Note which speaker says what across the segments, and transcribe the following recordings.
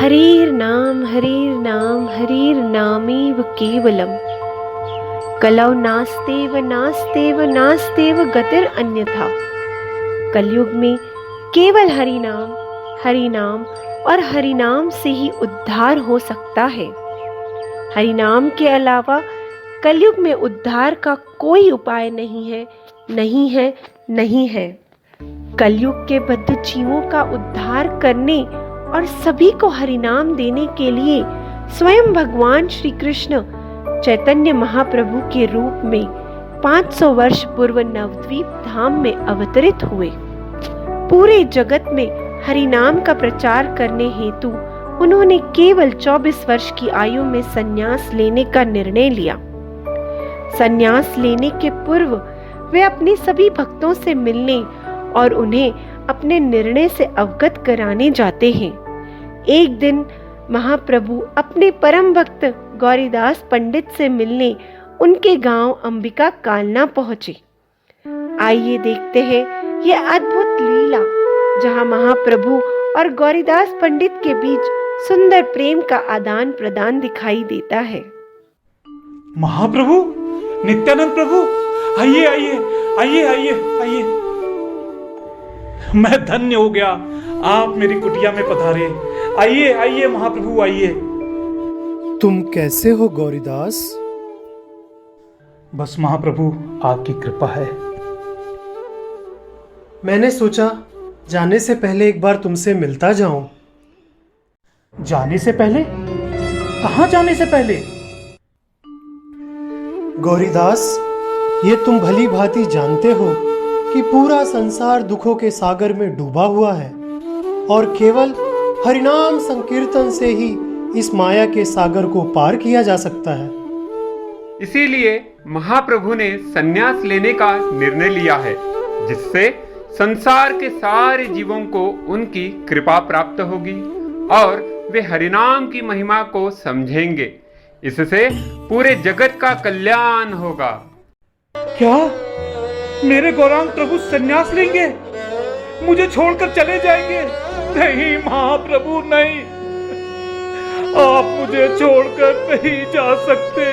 Speaker 1: हरिर् नाम हरिर् नामेव केवलम कलौ नास्तेव नास्तेव नास्तेव गतिर अन्यथा। कलयुग में केवल हरि नाम और हरि नाम से ही उद्धार हो सकता है। हरि नाम के अलावा कलयुग में उद्धार का कोई उपाय नहीं है, नहीं है, नहीं है। कलयुग के बद्ध जीवों का उद्धार करने और सभी को हरि नाम देने के लिए स्वयं भगवान श्री कृष्ण चैतन्य महाप्रभु के रूप में 500 वर्ष पूर्व नवद्वीप धाम में अवतरित हुए। पूरे जगत में हरि नाम का प्रचार करने हेतु उन्होंने केवल 24 वर्ष की आयु में संन्यास लेने का निर्णय लिया। संन्यास लेने के पूर्व वे अपने सभी भक्तों से मिलने और उन्हें अपने निर्णय से अवगत कराने जाते हैं। एक दिन महाप्रभु अपने परम भक्त गौरीदास पंडित से मिलने उनके गांव अंबिका कालना पहुंचे। आइए देखते हैं यह अद्भुत लीला, जहां महाप्रभु और गौरीदास पंडित के बीच सुंदर प्रेम का आदान प्रदान दिखाई देता है।
Speaker 2: महाप्रभु, नित्यानंद प्रभु, आइए आइए आइए आइए आइए। मैं धन्य हो गया, आप मेरी कुटिया में पधारे। आइए आइए महाप्रभु, आइए।
Speaker 3: तुम कैसे हो गौरीदास?
Speaker 2: बस महाप्रभु, आपकी कृपा है।
Speaker 3: मैंने सोचा जाने से पहले एक बार तुमसे मिलता जाऊं।
Speaker 2: जाने से पहले? कहां जाने से पहले?
Speaker 3: गौरीदास, ये तुम भली भांति जानते हो कि पूरा संसार दुखों के सागर में डूबा हुआ है और केवल हरिनाम संकीर्तन से ही इस माया के सागर को पार किया जा सकता है।
Speaker 4: इसीलिए महाप्रभु ने संन्यास लेने का निर्णय लिया है, जिससे संसार के सारे जीवों को उनकी कृपा प्राप्त होगी और वे हरिनाम की महिमा को समझेंगे। इससे पूरे जगत का कल्याण होगा।
Speaker 2: क्या मेरे गौरांग प्रभु संन्यास लेंगे? मुझे छोड़कर चले जाएंगे? नहीं महाप्रभु, नहीं। आप मुझे छोड़कर नहीं जा सकते।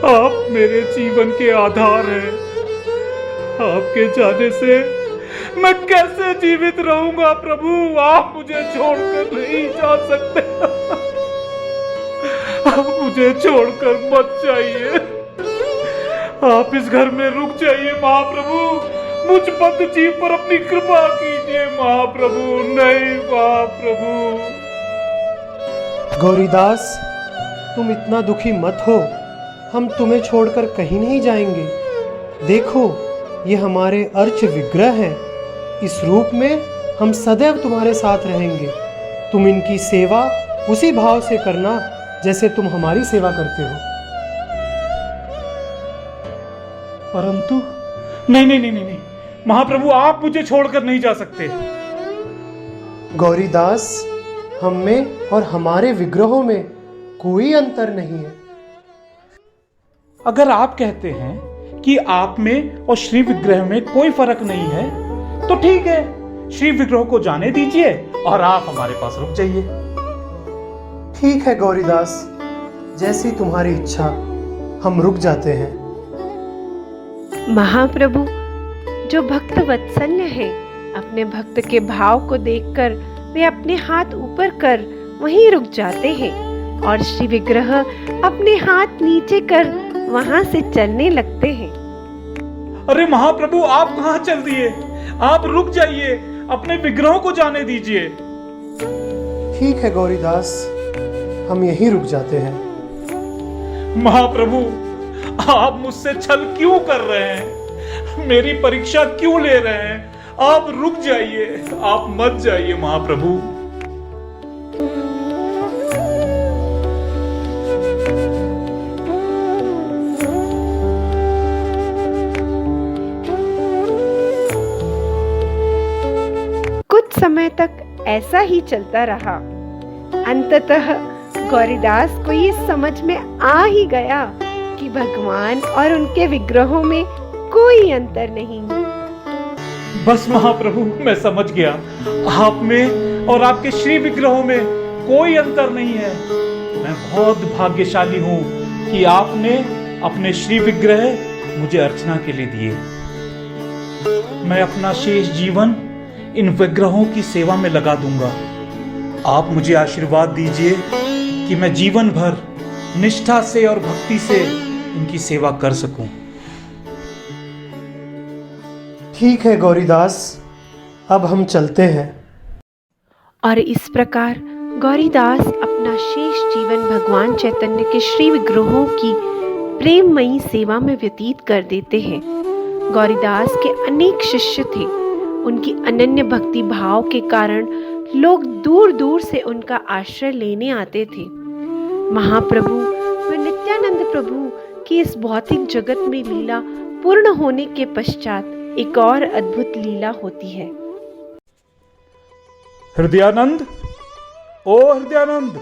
Speaker 2: आप मेरे जीवन के आधार हैं। आपके जाने से मैं कैसे जीवित रहूंगा प्रभु? आप मुझे छोड़कर नहीं जा सकते। आप मुझे छोड़कर मत जाइए। आप इस घर में रुक जाइए महाप्रभु। मुझ बद्ध जीव पर अपनी कृपा कीजिए महाप्रभु। नहीं महाप्रभु।
Speaker 3: गौरीदास, तुम इतना दुखी मत हो। हम तुम्हें छोड़कर कहीं नहीं जाएंगे। देखो, ये हमारे अर्च विग्रह हैं। इस रूप में हम सदैव तुम्हारे साथ रहेंगे। तुम इनकी सेवा उसी भाव से करना जैसे तुम हमारी सेवा करते हो।
Speaker 2: परंतु नहीं नहीं नहीं नहीं महाप्रभु, आप मुझे छोड़कर नहीं जा सकते।
Speaker 3: गौरीदास, हम में और हमारे विग्रहों में कोई अंतर नहीं है।
Speaker 2: अगर आप कहते हैं कि आप में और श्री विग्रह में कोई फर्क नहीं है, तो ठीक है, श्री विग्रह को जाने दीजिए और आप हमारे पास रुक जाइए।
Speaker 3: ठीक है गौरीदास, जैसी तुम्हारी इच्छा, हम रुक जाते हैं।
Speaker 1: महाप्रभु, जो भक्त वत्सल्य है, अपने भक्त के भाव को देखकर वे अपने हाथ ऊपर कर वहीं रुक जाते हैं और श्री विग्रह अपने हाथ नीचे कर वहां से चलने लगते हैं।
Speaker 2: अरे महाप्रभु, आप कहां चल दिए? आप रुक जाइए, अपने विग्रहों को जाने दीजिए।
Speaker 3: ठीक है गौरीदास, हम यहीं रुक जाते हैं।
Speaker 2: महाप्रभु, आप मुझसे छल क्यों कर रहे हैं? मेरी परीक्षा क्यों ले रहे हैं? आप रुक जाइए, आप मत जाइए महाप्रभु।
Speaker 1: कुछ समय तक ऐसा ही चलता रहा। अंततः गौरीदास को ये समझ में आ ही गया कि भगवान और उनके विग्रहों में कोई अंतर नहीं।
Speaker 2: बस महाप्रभु, मैं समझ गया। आप में और आपके श्री विग्रहों में कोई अंतर नहीं है। मैं बहुत भाग्यशाली हूं कि आपने अपने श्री विग्रह मुझे अर्चना के लिए दिए। मैं अपना शेष जीवन इन विग्रहों की सेवा में लगा दूंगा। आप मुझे आशीर्वाद दीजिए कि मैं जीवन भर निष्ठा से और भक्ति से इनकी सेवा कर सकूं।
Speaker 3: ठीक है गौरीदास, अब हम चलते हैं।
Speaker 1: और इस प्रकार गौरीदास अपना शेष जीवन भगवान चैतन्य के श्री विग्रहों की प्रेममयी सेवा में व्यतीत कर देते हैं। गौरीदास के अनेक शिष्य थे। उनकी अनन्य भक्ति भाव के कारण लोग दूर दूर से उनका आश्रय लेने आते थे। महाप्रभु व नित्यानंद प्रभु की इस भौतिक जगत में लीला पूर्ण होने के पश्चात एक और अद्भुत लीला होती है।
Speaker 2: हृदयानंद, ओ हृदयानंद।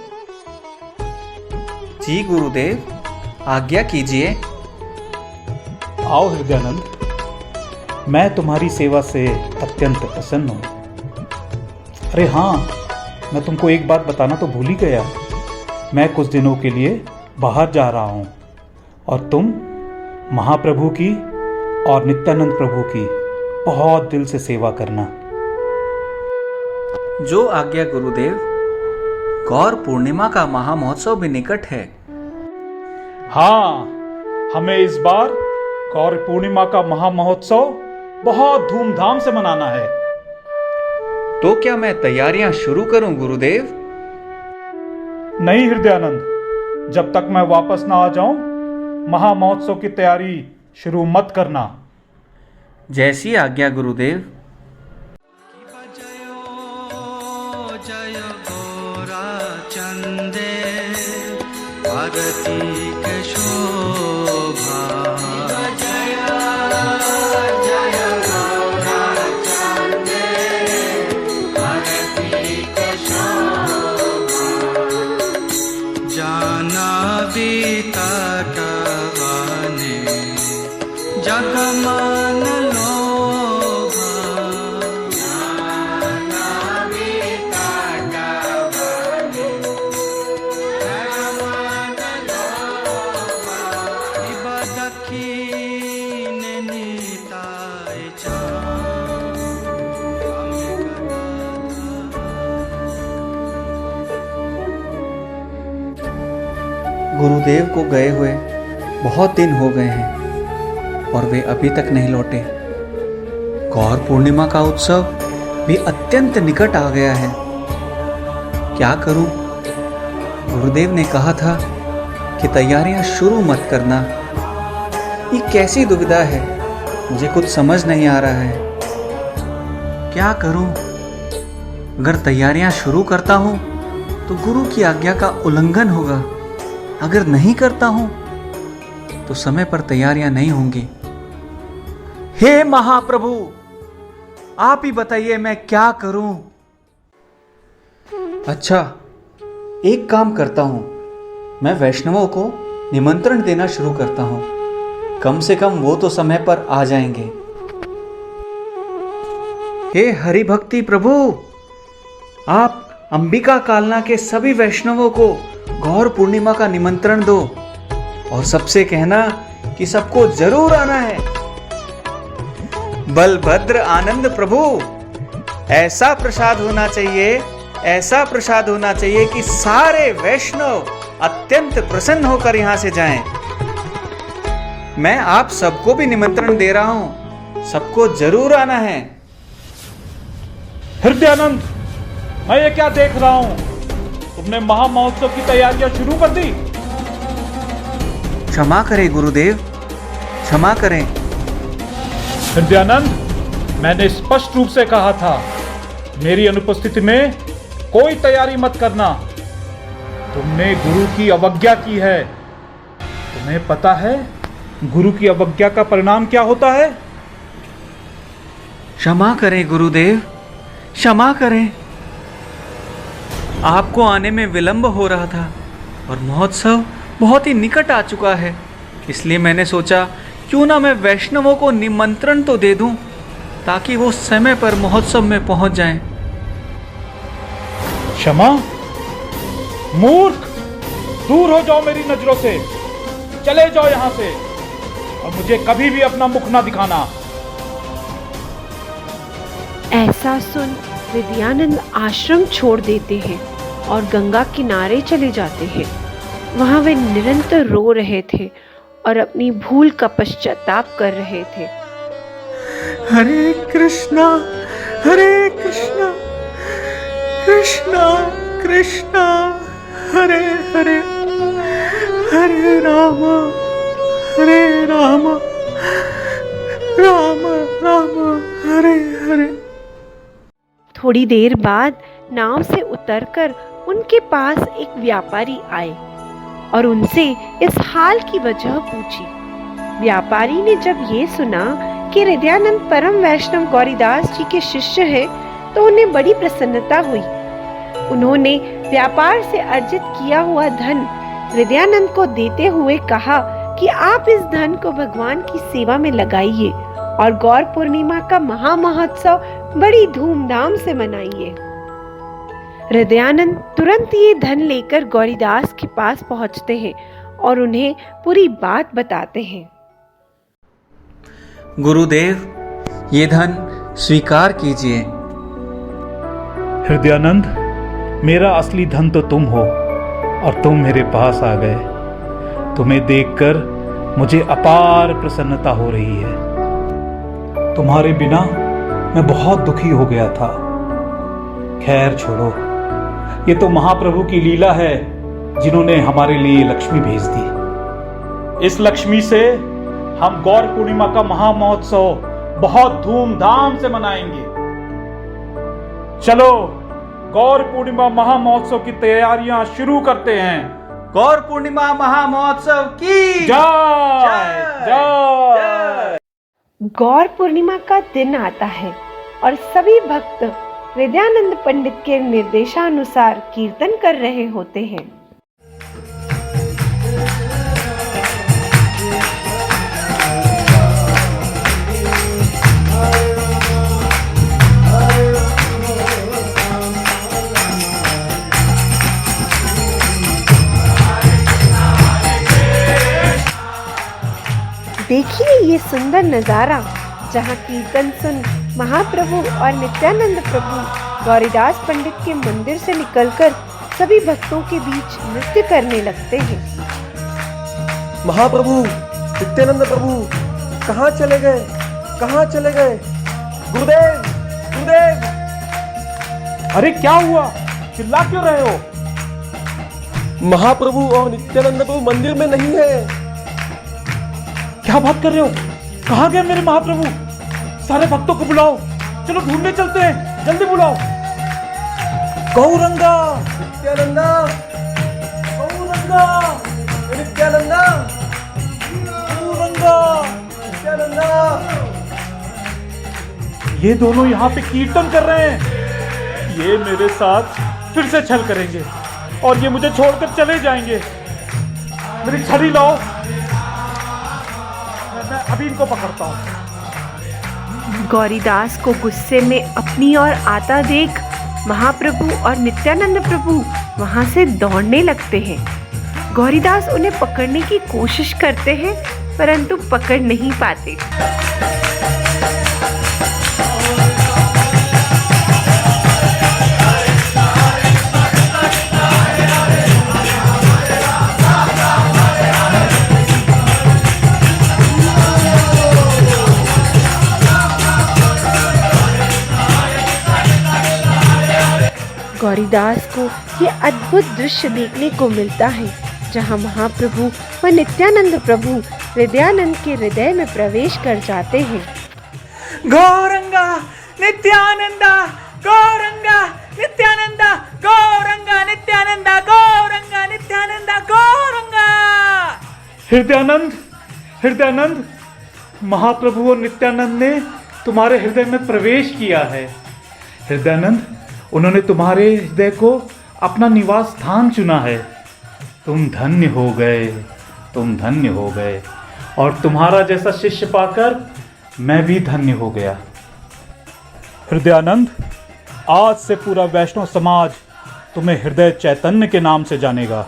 Speaker 5: जी गुरुदेव, आज्ञा कीजिए।
Speaker 2: आओ हृदयानंद, मैं तुम्हारी सेवा से अत्यंत प्रसन्न हूं। अरे हाँ, मैं तुमको एक बात बताना तो भूल ही गया। मैं कुछ दिनों के लिए बाहर जा रहा हूं और तुम महाप्रभु की और नित्यानंद प्रभु की बहुत दिल से सेवा करना।
Speaker 5: जो आज्ञा गुरुदेव। गौर पूर्णिमा का महामहोत्सव भी निकट है।
Speaker 2: हाँ, हमें इस बार गौर पूर्णिमा का महामहोत्सव बहुत धूमधाम से मनाना है।
Speaker 5: तो क्या मैं तैयारियां शुरू करूं गुरुदेव?
Speaker 2: नहीं हृदयानंद, जब तक मैं वापस ना आ जाऊं, महामहोत्सव की तैयारी शुरू मत करना।
Speaker 5: जैसी आज्ञा गुरुदेव।
Speaker 6: जगमान
Speaker 5: गुरुदेव को गए हुए बहुत दिन हो गए हैं और वे अभी तक नहीं लौटे। गौर पूर्णिमा का उत्सव भी अत्यंत निकट आ गया है। क्या करूं? गुरुदेव ने कहा था कि तैयारियां शुरू मत करना। ये कैसी दुविधा है, मुझे कुछ समझ नहीं आ रहा है। क्या करूं? अगर तैयारियां शुरू करता हूं तो गुरु की आज्ञा का उल्लंघन होगा। अगर नहीं करता हूं तो समय पर तैयारियां नहीं होंगी। हे महाप्रभु, आप ही बताइए मैं क्या करूं? अच्छा, एक काम करता हूं, मैं वैष्णवों को निमंत्रण देना शुरू करता हूं। कम से कम वो तो समय पर आ जाएंगे। हे हरि भक्ति प्रभु, आप अंबिका कालना के सभी वैष्णवों को गौर पूर्णिमा का निमंत्रण दो और सबसे कहना कि सबको जरूर आना है। बलभद्र आनंद प्रभु, ऐसा प्रसाद होना चाहिए, ऐसा प्रसाद होना चाहिए कि सारे वैष्णव अत्यंत प्रसन्न होकर यहां से जाएं। मैं आप सबको भी निमंत्रण दे रहा हूं, सबको जरूर आना है।
Speaker 2: हृदयानंद, मैं ये क्या देख रहा हूं? तुमने महामहोत्सव की तैयारियां शुरू कर दी।
Speaker 5: क्षमा करें गुरुदेव, क्षमा करें।
Speaker 2: हृदयानंद, मैंने स्पष्ट रूप से कहा था, मेरी अनुपस्थिति में कोई तैयारी मत करना। तुमने गुरु की अवज्ञा की है। तुम्हें पता है गुरु की अवज्ञा का परिणाम क्या होता है?
Speaker 5: क्षमा करें गुरुदेव, क्षमा करें। आपको आने में विलंब हो रहा था और महोत्सव बहुत ही निकट आ चुका है, इसलिए मैंने सोचा क्यों ना मैं वैष्णवों को निमंत्रण तो दे दूं। ताकि वो समय पर महोत्सव में पहुंच जाएं।
Speaker 2: क्षमा? मूर्ख, दूर हो जाओ मेरी नजरों से, चले जाओ यहां से और मुझे कभी भी अपना मुख ना दिखाना।
Speaker 1: ऐसा सुन विद्यानंद आश्रम छोड़ देते हैं और गंगा किनारे चले जाते हैं। वहां वे निरंतर रो रहे थे और अपनी भूल का पश्चाताप कर रहे थे।
Speaker 5: हरे कृष्णा कृष्णा कृष्णा हरे हरे, हरे राम राम राम हरे हरे।
Speaker 1: थोड़ी देर बाद नाव से उतरकर उनके पास एक व्यापारी आए और उनसे इस हाल की वजह पूछी। व्यापारी ने जब ये सुना कि हृदयानंद परम वैष्णव गौरीदास जी के शिष्य हैं, तो उन्हें बड़ी प्रसन्नता हुई। उन्होंने व्यापार से अर्जित किया हुआ धन हृदयानंद को देते हुए कहा कि आप इस धन को भगवान की सेवा में लगाइए और गौर पूर्णिमा का महामहोत्सव बड़ी धूमधाम से मनाइए। हृदयानंद तुरंत ये धन लेकर गौरीदास के पास पहुंचते हैं और उन्हें पूरी बात बताते हैं।
Speaker 5: गुरुदेव, ये धन स्वीकार कीजिए।
Speaker 2: हृदयानंद, मेरा असली धन तो तुम हो और तुम मेरे पास आ गए। तुम्हें देखकर मुझे अपार प्रसन्नता हो रही है। तुम्हारे बिना मैं बहुत दुखी हो गया था। खैर छोड़ो, ये तो महाप्रभु की लीला है जिन्होंने हमारे लिए लक्ष्मी भेज दी। इस लक्ष्मी से हम गौर पूर्णिमा का महामहोत्सव बहुत धूमधाम से मनाएंगे। चलो गौर पूर्णिमा महामहोत्सव की तैयारियां शुरू करते हैं।
Speaker 5: गौर पूर्णिमा महामहोत्सव की
Speaker 2: जय जय।
Speaker 1: गौर पूर्णिमा का दिन आता है और सभी भक्त हृदयानंद पंडित के निर्देशानुसार कीर्तन कर रहे होते हैं। देखिए ये सुंदर नजारा, जहाँ कीर्तन सुन महाप्रभु और नित्यानंद प्रभु गौरीदास पंडित के मंदिर से निकलकर सभी भक्तों के बीच नृत्य करने लगते हैं।
Speaker 3: महाप्रभु, नित्यानंद प्रभु, कहाँ चले गए? कहाँ चले गए? गुरुदेव, गुरुदेव!
Speaker 2: अरे क्या हुआ? चिल्ला क्यों रहे हो?
Speaker 3: महाप्रभु और नित्यानंद प्रभु मंदिर में नहीं है।
Speaker 2: क्या बात कर रहे हो? कहाँ गए मेरे महाप्रभु? सारे भक्तों को बुलाओ, चलो ढूंढने चलते हैं, जल्दी बुलाओ। गौरंगा,
Speaker 3: नित्यानंदा,
Speaker 2: गौरंगा,
Speaker 3: नित्यानंदा,
Speaker 2: गौरंगा।
Speaker 3: नित्यानंदा।
Speaker 2: ये दोनों यहाँ पे कीर्तन कर रहे हैं। ये मेरे साथ फिर से छल करेंगे और ये मुझे छोड़कर चले जाएंगे। मेरी छड़ी लाओ, मैं अभी इनको पकड़ता हूँ।
Speaker 1: गौरीदास को गुस्से में अपनी ओर आता देख महाप्रभु और नित्यानंद प्रभु वहां से दौड़ने लगते हैं। गौरीदास उन्हें पकड़ने की कोशिश करते हैं परंतु पकड़ नहीं पाते। गौरीदास को ये अद्भुत दृश्य देखने को मिलता है, जहाँ महाप्रभु व नित्यानंद प्रभु हृदयानंद के हृदय में प्रवेश कर जाते हैं।
Speaker 5: गौरंगा नित्यानंदा, गौरंगा नित्यानंदा, गौरंगा नित्यानंदा, गौरंगा नित्यानंदा, गौरंगा।
Speaker 2: हृदयानंद, हृदयानंद, महाप्रभु और नित्यानंद ने तुम्हारे हृदय में प्रवेश किया है। हृदयानंद, उन्होंने तुम्हारे हृदय को अपना निवास स्थान चुना है। तुम धन्य हो गए, तुम धन्य हो गए और तुम्हारा जैसा शिष्य पाकर मैं भी धन्य हो गया। हृदयानंद, आज से पूरा वैष्णव समाज तुम्हें हृदय चैतन्य के नाम से जानेगा।